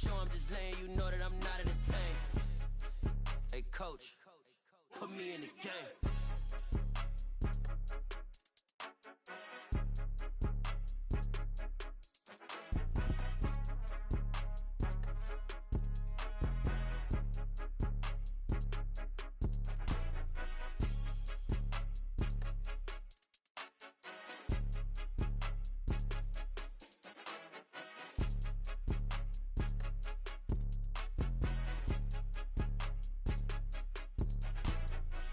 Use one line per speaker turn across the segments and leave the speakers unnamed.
show, I'm just letting you know that I'm not entertained. Hey, coach, put me in the game.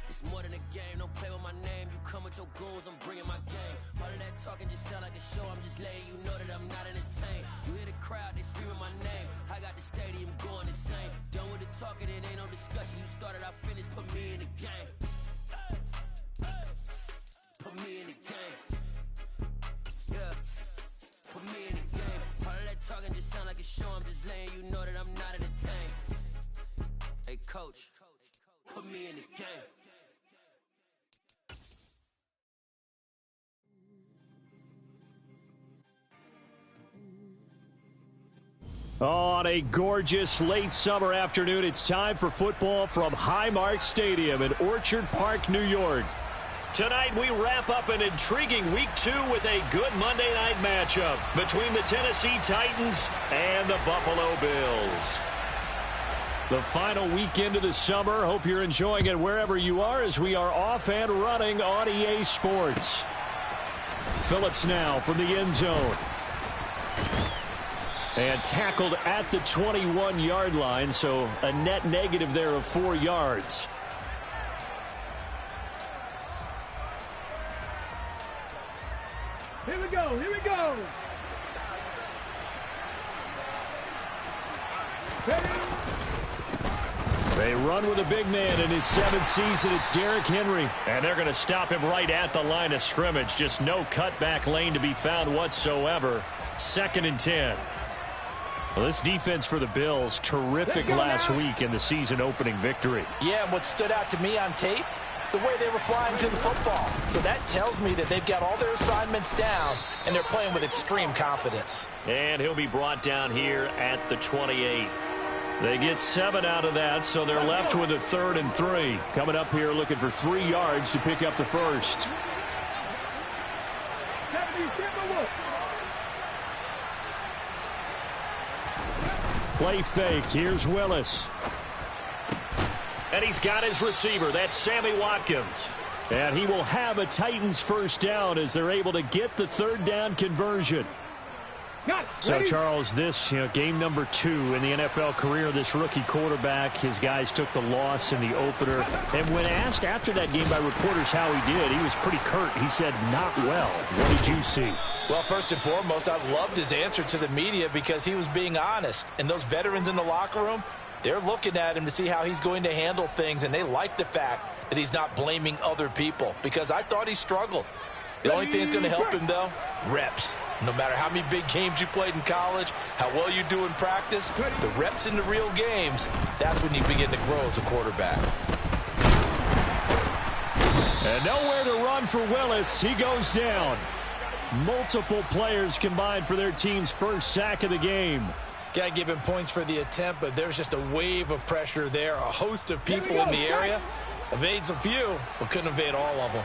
It's more than a game, don't play with my name. You come with your goons, I'm bringing my game. All of that talking just sound like a show, I'm just letting you know that I'm not entertained. You hear the crowd, they screaming my name. I got the stadium going insane. Done with the talking, it ain't no discussion. You started, I finished, put me in the game. Put me in the game. Yeah, put me in the game. All of that talking just sound like a show, I'm just letting you know that I'm not entertained. Hey, coach, put me in the game.
On a gorgeous late summer afternoon, it's time for football from Highmark Stadium in Orchard Park, New York. Tonight, we wrap up an intriguing Week 2 with a good Monday night matchup between the Tennessee Titans and the Buffalo Bills. The final weekend of the summer. Hope you're enjoying it wherever you are as we are off and running on EA Sports. Phillips now from the end zone. And tackled at the 21-yard line, so a net negative there of 4 yards.
Here we go, here we go.
They run with a big man in his 7th season. It's Derrick Henry. And they're going to stop him right at the line of scrimmage. Just no cutback lane to be found whatsoever. 2nd and 10. Well, this defense for the Bills, terrific last week in the season-opening victory.
Yeah, and what stood out to me on tape, the way they were flying to the football. So that tells me that they've got all their assignments down, and they're playing with extreme confidence.
And he'll be brought down here at the 28. They get 7 out of that, so they're left with a 3rd and 3. Coming up here looking for 3 yards to pick up the first. Play fake. Here's Willis. And he's got his receiver. That's Sammy Watkins. And he will have a Titans first down as they're able to get the 3rd down conversion. So, Charles, this game number 2 in the NFL career, this rookie quarterback, his guys took the loss in the opener. And when asked after that game by reporters how he did, he was pretty curt. He said, not well. What did you see?
Well, first and foremost, I loved his answer to the media because he was being honest. And those veterans in the locker room, they're looking at him to see how he's going to handle things. And they like the fact that he's not blaming other people because I thought he struggled. The only thing that's going to help him, though, reps. No matter how many big games you played in college, how well you do in practice, the reps in the real games, that's when you begin to grow as a quarterback.
And nowhere to run for Willis. He goes down. Multiple players combined for their team's first sack of the game.
Got to give him points for the attempt, but there's just a wave of pressure there. A host of people in the area. Evades a few, but couldn't evade all of them.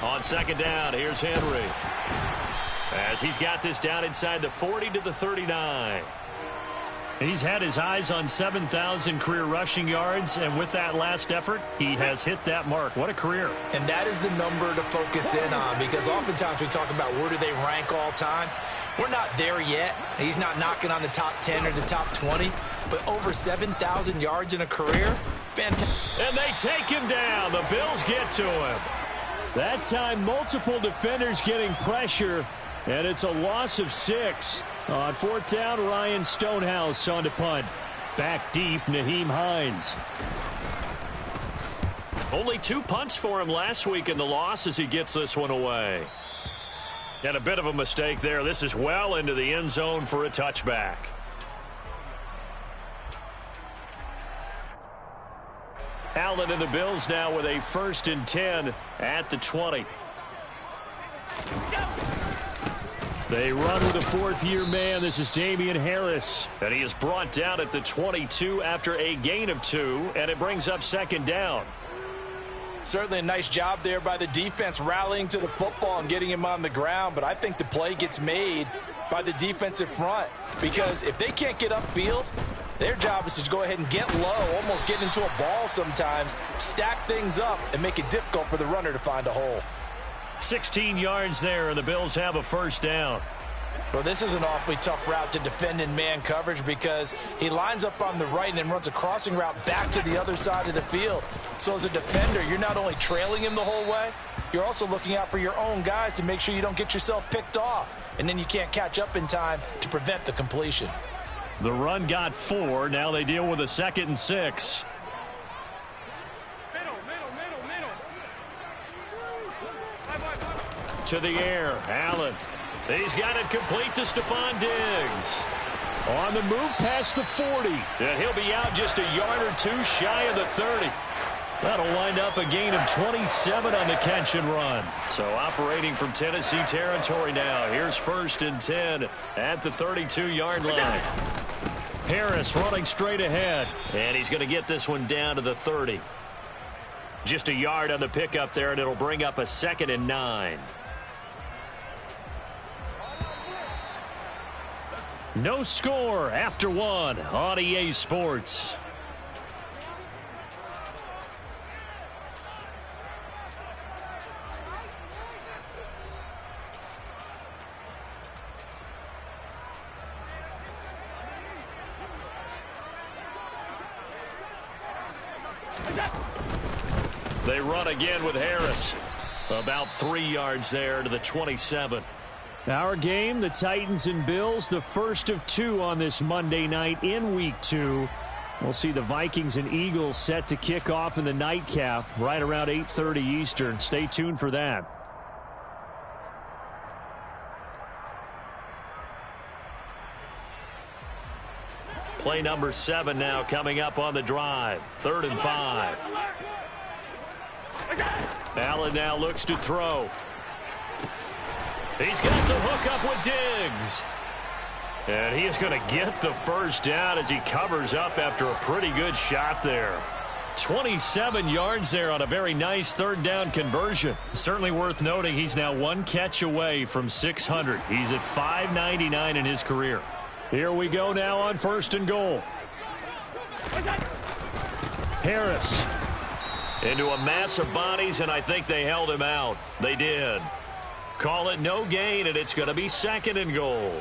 On 2nd down, here's Henry. As he's got this down inside the 40 to the 39. He's had his eyes on 7,000 career rushing yards, and with that last effort, he has hit that mark. What a career.
And that is the number to focus in on, because oftentimes we talk about where do they rank all time. We're not there yet. He's not knocking on the top 10 or the top 20, but over 7,000 yards in a career, fantastic.
And they take him down. The Bills get to him. That time, multiple defenders getting pressure, and it's a loss of 6. On 4th down, Ryan Stonehouse on to punt. Back deep, Nyheim Hines. Only 2 punts for him last week in the loss as he gets this one away. And a bit of a mistake there. This is well into the end zone for a touchback. Allen and the Bills now with a 1st and 10 at the 20. They run with a fourth-year man. This is Damian Harris. And he is brought down at the 22 after a gain of 2, and it brings up second down.
Certainly a nice job there by the defense rallying to the football and getting him on the ground, but I think the play gets made by the defensive front because if they can't get upfield, their job is to go ahead and get low, almost get into a ball sometimes, stack things up, and make it difficult for the runner to find a hole.
16 yards there, and the Bills have a first down.
Well, this is an awfully tough route to defend in man coverage because he lines up on the right and then runs a crossing route back to the other side of the field. So as a defender, you're not only trailing him the whole way, you're also looking out for your own guys to make sure you don't get yourself picked off. And then you can't catch up in time to prevent the completion.
The run got 4. Now they deal with a 2nd and 6. To the air, Allen. He's got it complete to Stephon Diggs. On the move past the 40. And he'll be out just a yard or 2 shy of the 30. That'll wind up a gain of 27 on the catch and run. So operating from Tennessee territory now. Here's 1st and 10 at the 32-yard line. Harris running straight ahead. And he's going to get this one down to the 30. Just a yard on the pickup there, and it'll bring up a 2nd and 9. No score after 1 on EA Sports. They run again with Harris. About 3 yards there to the 27. Our game, the Titans and Bills, the first of 2 on this Monday night in Week 2. We'll see the Vikings and Eagles set to kick off in the nightcap right around 8:30 Eastern. Stay tuned for that. Play number 7 now coming up on the drive. 3rd and 5. Allen now looks to throw. He's got the hook up with Diggs. And he is going to get the first down as he covers up after a pretty good shot there. 27 yards there on a very nice 3rd down conversion. Certainly worth noting he's now 1 catch away from 600. He's at 599 in his career. Here we go now on 1st and goal. Harris into a mass of bodies, and I think they held him out. They did. Call it no gain, and it's going to be 2nd and goal.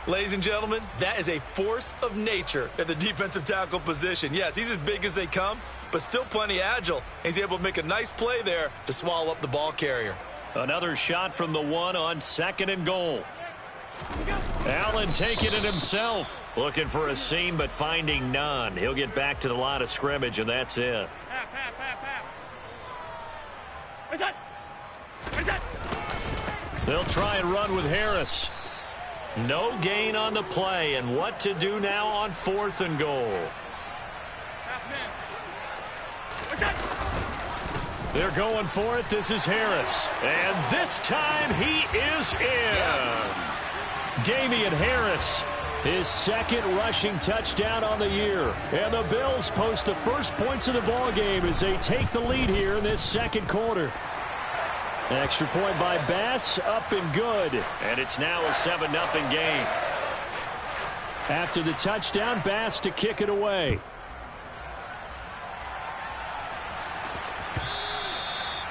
Ladies and gentlemen, that is a force of nature at the defensive tackle position. Yes, he's as big as they come, but still plenty agile. He's able to make a nice play there to swallow up the ball carrier.
Another shot from the 1 on 2nd and goal. Allen taking it himself. Looking for a seam, but finding none. He'll get back to the line of scrimmage, and that's it. They'll try and run with Harris. No gain on the play, and what to do now on 4th and goal. They're going for it. This is Harris. And this time he is in.
Yes.
Damian Harris, his 2nd rushing touchdown on the year. And the Bills post the first points of the ball game as they take the lead here in this 2nd quarter. Extra point by Bass, up and good. And it's now a 7-0 game. After the touchdown, Bass to kick it away.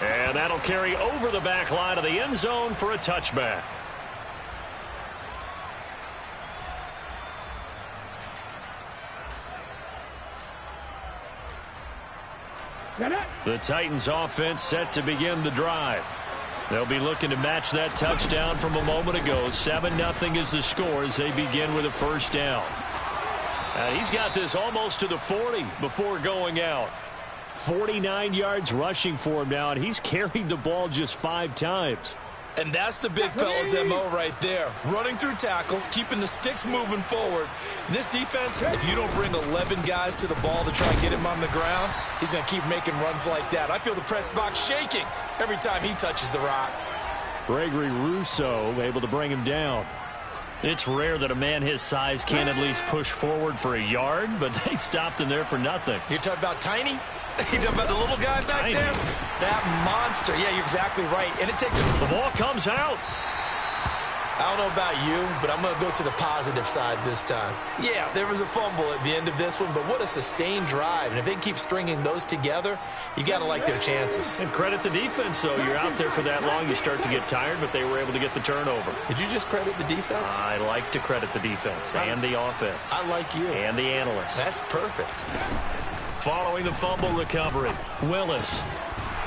And that'll carry over the back line of the end zone for a touchback. The Titans offense set to begin the drive. They'll be looking to match that touchdown from a moment ago. 7-0 is the score as they begin with a first down. He's got this almost to the 40 before going out. 49 yards rushing for him now, and he's carried the ball just 5 times.
And that's the big fella's MO right there. Running through tackles, keeping the sticks moving forward. This defense, if you don't bring 11 guys to the ball to try and get him on the ground, he's going to keep making runs like that. I feel the press box shaking every time he touches the rock.
Gregory Rousseau able to bring him down. It's rare that a man his size can't at least push forward for a yard, but they stopped him there for nothing.
You're talking about Tiny? You're talking about the little guy back there? That monster. Yeah, you're exactly right. And it takes
The ball comes out.
I don't know about you, but I'm going to go to the positive side this time. Yeah, there was a fumble at the end of this one, but what a sustained drive. And if they keep stringing those together, you got to like their chances.
And credit the defense, though. You're out there for that long, you start to get tired, but they were able to get the turnover.
Did you just credit the defense?
I like to credit the defense and the offense.
I like you.
And the analysts.
That's perfect.
Following the fumble recovery, Willis.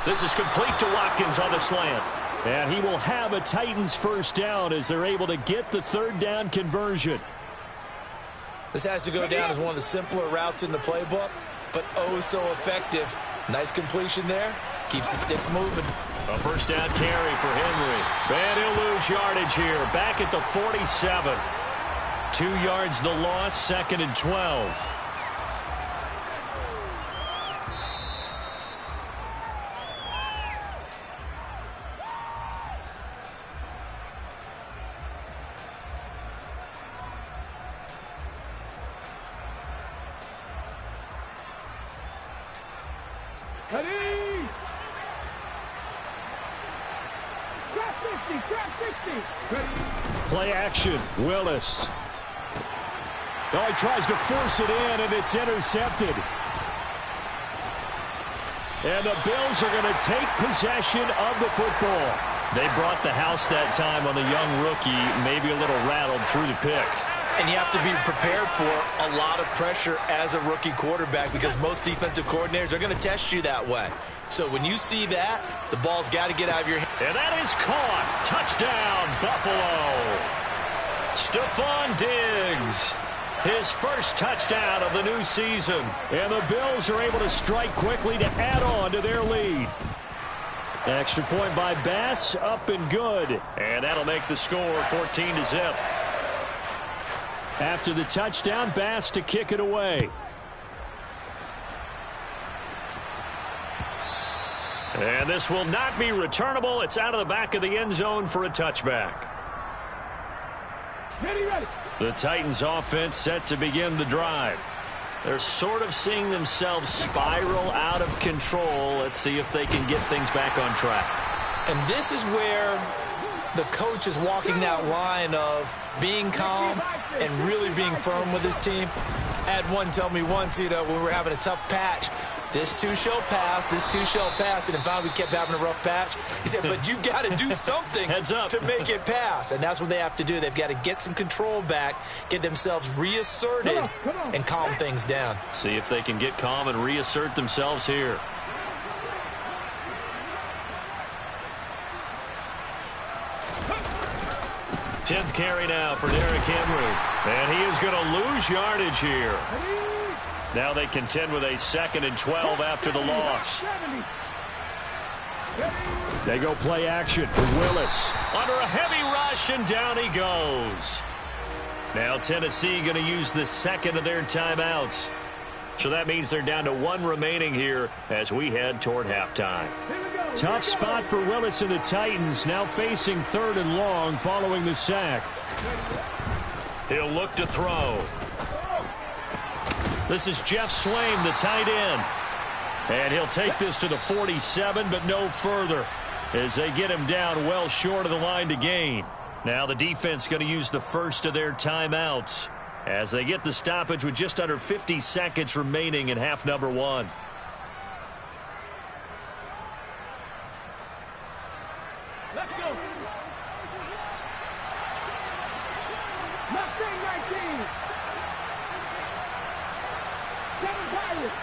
This is complete to Watkins on the slant. And he will have a Titans first down as they're able to get the third down conversion.
This has to go down as one of the simpler routes in the playbook, but oh so effective. Nice completion there. Keeps the sticks moving.
A first down carry for Henry. And he'll lose yardage here. Back at the 47. 2 yards the loss, 2nd and 12. Play action, Willis. Oh, he tries to force it in, and it's intercepted. And the Bills are going to take possession of the football. They brought the house that time on the young rookie, maybe a little rattled through the pick.
And you have to be prepared for a lot of pressure as a rookie quarterback because most defensive coordinators are going to test you that way. So when you see that, the ball's got to get out of your hand.
And that is caught. Touchdown, Buffalo. Stephon Diggs, his first touchdown of the new season. And the Bills are able to strike quickly to add on to their lead. Extra point by Bass, up and good. And that'll make the score 14-0. After the touchdown, Bass to kick it away. And this will not be returnable. It's out of the back of the end zone for a touchback. Ready. The Titans offense set to begin the drive. They're sort of seeing themselves spiral out of control. Let's see if they can get things back on track.
And this is where the coach is walking that line of being calm and really being firm with his team. I had one tell me once, when we were having a tough patch, this too shall pass, this too shall pass. And in fact, we kept having a rough patch. He said, but you've got to do something to make it pass. And that's what they have to do. They've got to get some control back, get themselves reasserted, and calm things down.
See if they can get calm and reassert themselves here. Tenth carry now for Derrick Henry. And he is going to lose yardage here. Now they contend with a 2nd and 12 after the loss. They go play action with Willis. Under a heavy rush, and down he goes. Now Tennessee going to use the 2nd of their timeouts. So that means they're down to 1 remaining here as we head toward halftime. Tough spot for Willis and the Titans, now facing 3rd and long following the sack. He'll look to throw. This is Jeff Swaim, the tight end. And he'll take this to the 47, but no further as they get him down well short of the line to gain. Now the defense going to use the first of their timeouts as they get the stoppage with just under 50 seconds remaining in half number 1.
Let's go. Mustang 19. 7 Pirates.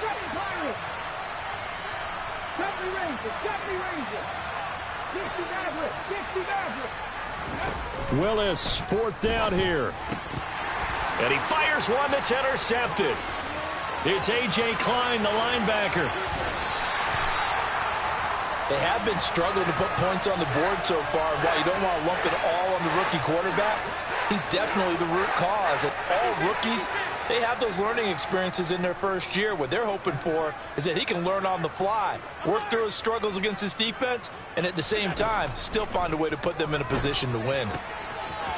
70 Rangers. 60 Mavericks.
Willis, 4th down here. And he fires one that's intercepted. It's A.J. Klein, the linebacker.
They have been struggling to put points on the board so far. While you don't want to lump it all on the rookie quarterback, He's definitely the root cause. And all rookies, they have those learning experiences in their first year. What they're hoping for is that he can learn on the fly, work through his struggles against his defense, and at the same time, still find a way to put them in a position to win.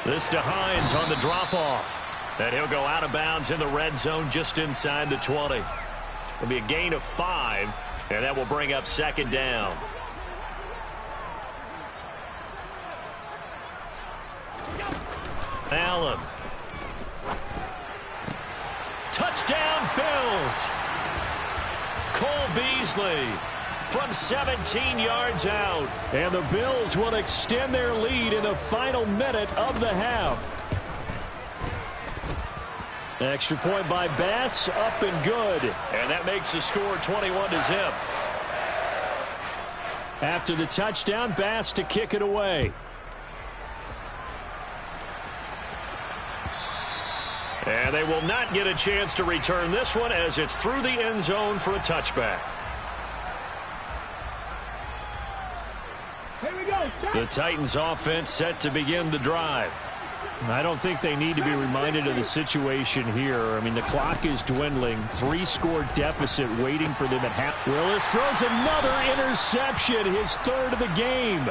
This to Hines on the drop-off. And he'll go out of bounds in the red zone just inside the 20. It'll be a gain of 5, and that will bring up second down. Allen. Touchdown, Bills. Cole Beasley from 17 yards out. And the Bills will extend their lead in the final minute of the half. Extra point by Bass, up and good. And that makes the score 21-0. After the touchdown, Bass to kick it away. And they will not get a chance to return this one as it's through the end zone for a touchback.
Here we go. Stop.
The Titans offense set to begin the drive. I don't think they need to be reminded of the situation here. I mean, the clock is dwindling. 3-score deficit waiting for them at half. Willis throws another interception, his third of the game.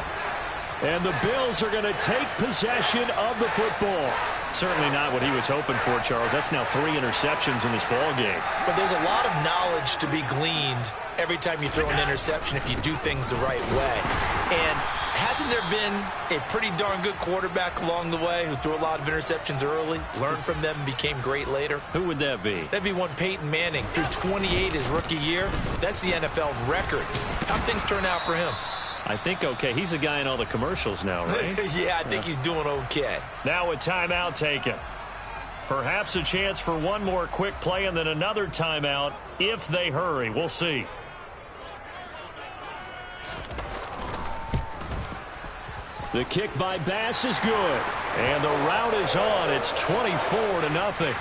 And the Bills are going to take possession of the football. Certainly not what he was hoping for, Charles. That's now 3 interceptions in this ball game.
But there's a lot of knowledge to be gleaned every time you throw an interception if you do things the right way. And hasn't there been a pretty darn good quarterback along the way who threw a lot of interceptions early, learned from them, and became great later?
Who would that be?
That'd be one Peyton Manning. Threw 28 his rookie year. That's the NFL record. How'd things turn out for him?
I think okay. He's a guy in all the commercials now, right?
Yeah, I think he's doing okay.
Now a timeout taken. Perhaps a chance for one more quick play and then another timeout if they hurry. We'll see. The kick by Bass is good. And the route is on. It's 24-0.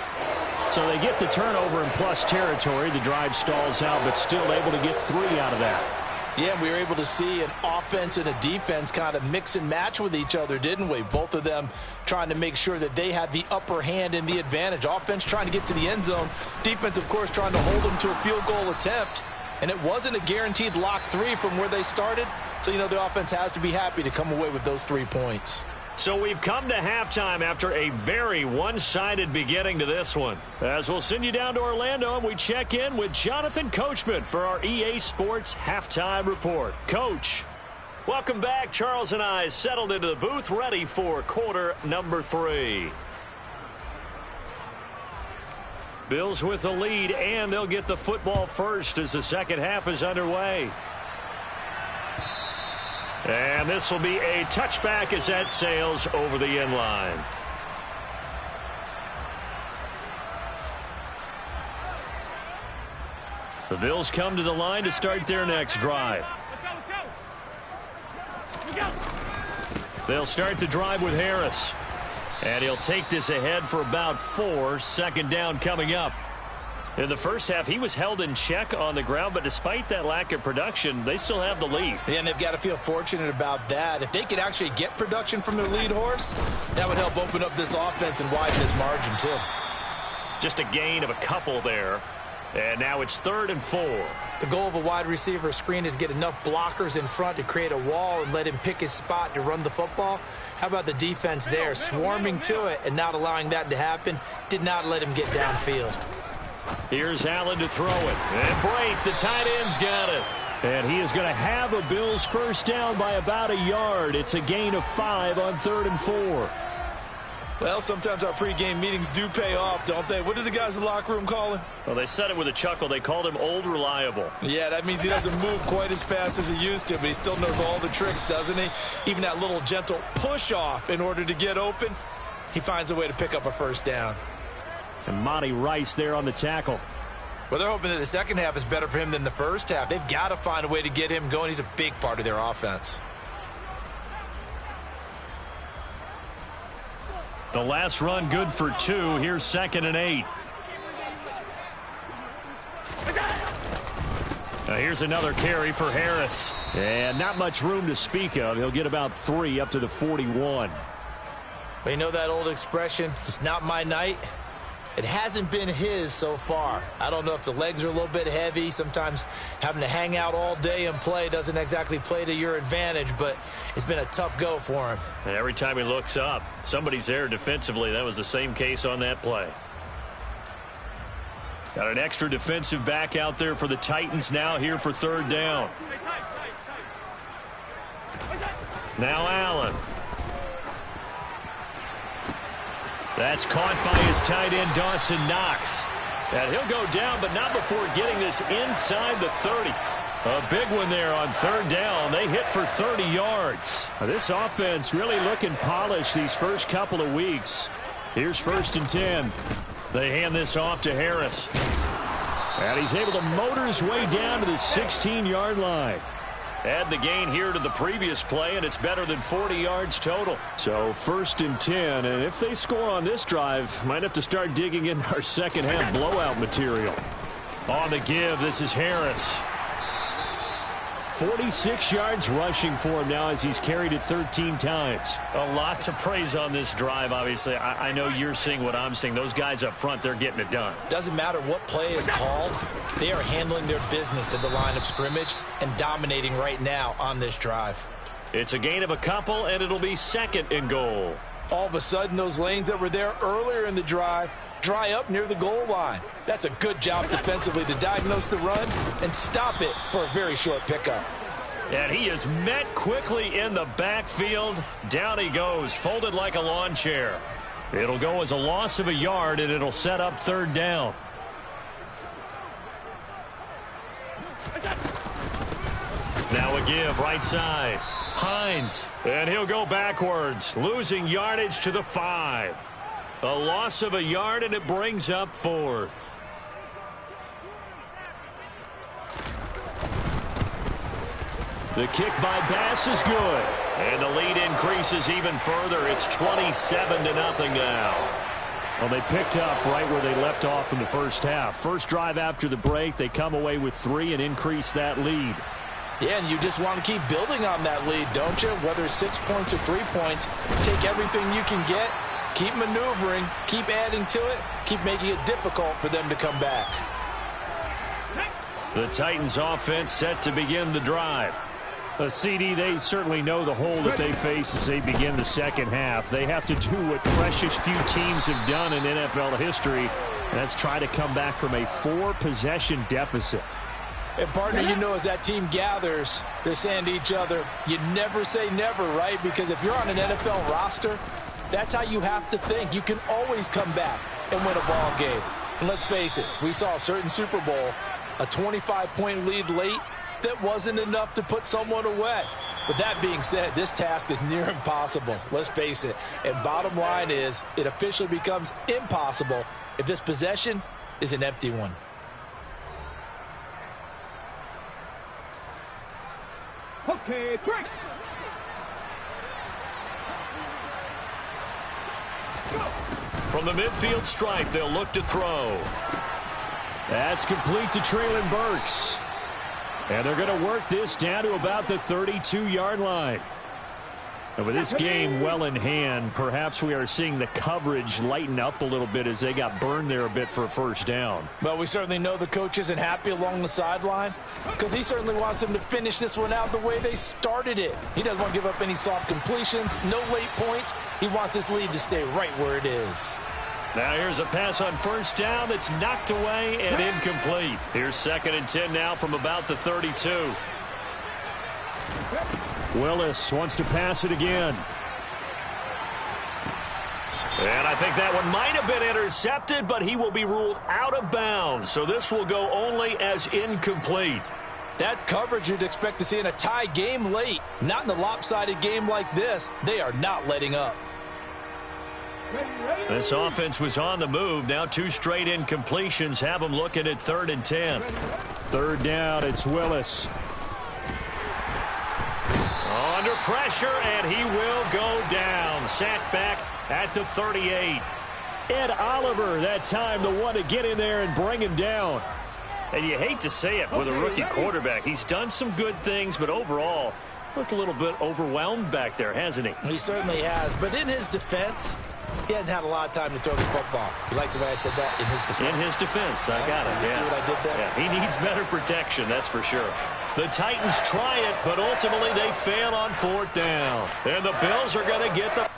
So they get the turnover in plus territory. The drive stalls out, but still able to get 3 out of that.
Yeah, we were able to see an offense and a defense kind of mix and match with each other, didn't we? Both of them trying to make sure that they had the upper hand and the advantage. Offense trying to get to the end zone. Defense, of course, trying to hold them to a field goal attempt. And it wasn't a guaranteed lock 3 from where they started. So, you know, the offense has to be happy to come away with those 3 points.
So we've come to halftime after a very one-sided beginning to this one. As we'll send you down to Orlando and we check in with Jonathan Coachman for our EA Sports Halftime Report. Coach, welcome back. Charles and I settled into the booth ready for quarter number 3. Bills with the lead, and they'll get the football first as the second half is underway. And this will be a touchback as that sails over the end line. The Bills come to the line to start their next drive. They'll start the drive with Harris. And he'll take this ahead for about 4. Second down coming up. In the first half, he was held in check on the ground, but despite that lack of production, they still have the lead.
Yeah, and they've got to feel fortunate about that. If they could actually get production from their lead horse, that would help open up this offense and widen this margin, too.
Just a gain of a couple there. And now it's 3rd and 4.
The goal of a wide receiver screen is get enough blockers in front to create a wall and let him pick his spot to run the football. How about the defense there, swarming to it and not allowing that to happen? Did not let him get downfield.
Here's Allen to throw it. And Brate, the tight end's got it. And he is going to have a Bills first down by about a yard. It's a gain of 5 on 3rd and 4.
Well, sometimes our pregame meetings do pay off, don't they? What do the guys in the locker room call him?
Well, they said it with a chuckle. They called him Old Reliable.
Yeah, that means he doesn't move quite as fast as he used to, but he still knows all the tricks, doesn't he? Even that little gentle push-off in order to get open, he finds a way to pick up a first down.
And Monty Rice there on the tackle.
Well, they're hoping that the second half is better for him than the first half. They've got to find a way to get him going. He's a big part of their offense.
The last run good for 2. Here's 2nd and 8. Now here's another carry for Harris. And not much room to speak of. He'll get about 3 up to the 41.
Well, you know that old expression, it's not my night? It hasn't been his so far. I don't know if the legs are a little bit heavy. Sometimes having to hang out all day and play doesn't exactly play to your advantage, but it's been a tough go for him.
And every time he looks up, somebody's there defensively. That was the same case on that play. Got an extra defensive back out there for the Titans now here for third down. Now Allen. That's caught by his tight end, Dawson Knox. And he'll go down, but not before getting this inside the 30. A big one there on third down. They hit for 30 yards. Now, this offense really looking polished these first couple of weeks. Here's 1st and 10. They hand this off to Harris. And he's able to motor his way down to the 16-yard line. Add the gain here to the previous play, and it's better than 40 yards total. So 1st and 10, and if they score on this drive, might have to start digging in our second half blowout material. On the give, this is Harris. 46 yards rushing for him now as he's carried it 13 times. A lot to praise on this drive, obviously. I know you're seeing what I'm seeing. Those guys up front, they're getting it done.
Doesn't matter what play is called. They are handling their business at the line of scrimmage and dominating right now on this drive.
It's a gain of a couple, and it'll be 2nd and goal.
All of a sudden, those lanes that were there earlier in the drive dry up near the goal line. That's a good job defensively to diagnose the run and stop it for a very short pickup.
And he is met quickly in the backfield. Down he goes, folded like a lawn chair. It'll go as a loss of a yard, and it'll set up third down. Now a give, right side. Hines, and he'll go backwards, losing yardage to the 5. A loss of a yard, and it brings up 4th. The kick by Bass is good. And the lead increases even further. It's 27-0 now. Well, they picked up right where they left off in the first half. First drive after the break, they come away with 3 and increase that lead.
Yeah, and you just want to keep building on that lead, don't you? Whether it's 6 points or 3 points, take everything you can get, keep maneuvering, keep adding to it, keep making it difficult for them to come back.
The Titans offense set to begin the drive. A CD, they certainly know the hole that they face as they begin the second half. They have to do what precious few teams have done in NFL history, and that's try to come back from a 4-possession deficit.
And, partner, you know, as that team gathers, they're saying to each other, you never say never, right? Because if you're on an NFL roster, that's how you have to think. You can always come back and win a ball game. And let's face it, we saw a certain Super Bowl, a 25-point lead late, that wasn't enough to put someone away. But that being said, this task is near impossible. Let's face it. And bottom line is, it officially becomes impossible if this possession is an empty one.
Okay, break.
From the midfield stripe, they'll look to throw. That's complete to Traylon Burks. And they're going to work this down to about the 32-yard line. And with this game well in hand, perhaps we are seeing the coverage lighten up a little bit as they got burned there a bit for a first down.
Well, we certainly know the coach isn't happy along the sideline because he certainly wants them to finish this one out the way they started it. He doesn't want to give up any soft completions, no late points. He wants his lead to stay right where it is.
Now here's a pass on first down that's knocked away and incomplete. Here's 2nd and 10 now from about the 32. Willis wants to pass it again. And I think that one might have been intercepted, but he will be ruled out of bounds. So this will go only as incomplete.
That's coverage you'd expect to see in a tie game late. Not in a lopsided game like this. They are not letting up.
This offense was on the move. Now 2 straight incompletions have them looking at 3rd and 10. Third down, it's Willis. Under pressure, and he will go down. Sacked back at the 38. Ed Oliver, that time, the one to get in there and bring him down. And you hate to say it with a rookie quarterback. He's done some good things, but overall, Looked a little bit overwhelmed back there, hasn't he?
He certainly has. But in his defense, he hadn't had a lot of time to throw the football. You like the way I said that? In his defense.
In his defense. I got it.
You see what I did there?
Yeah, he needs better protection, that's for sure. The Titans try it, but ultimately they fail on 4th down. And the Bills are going to get the...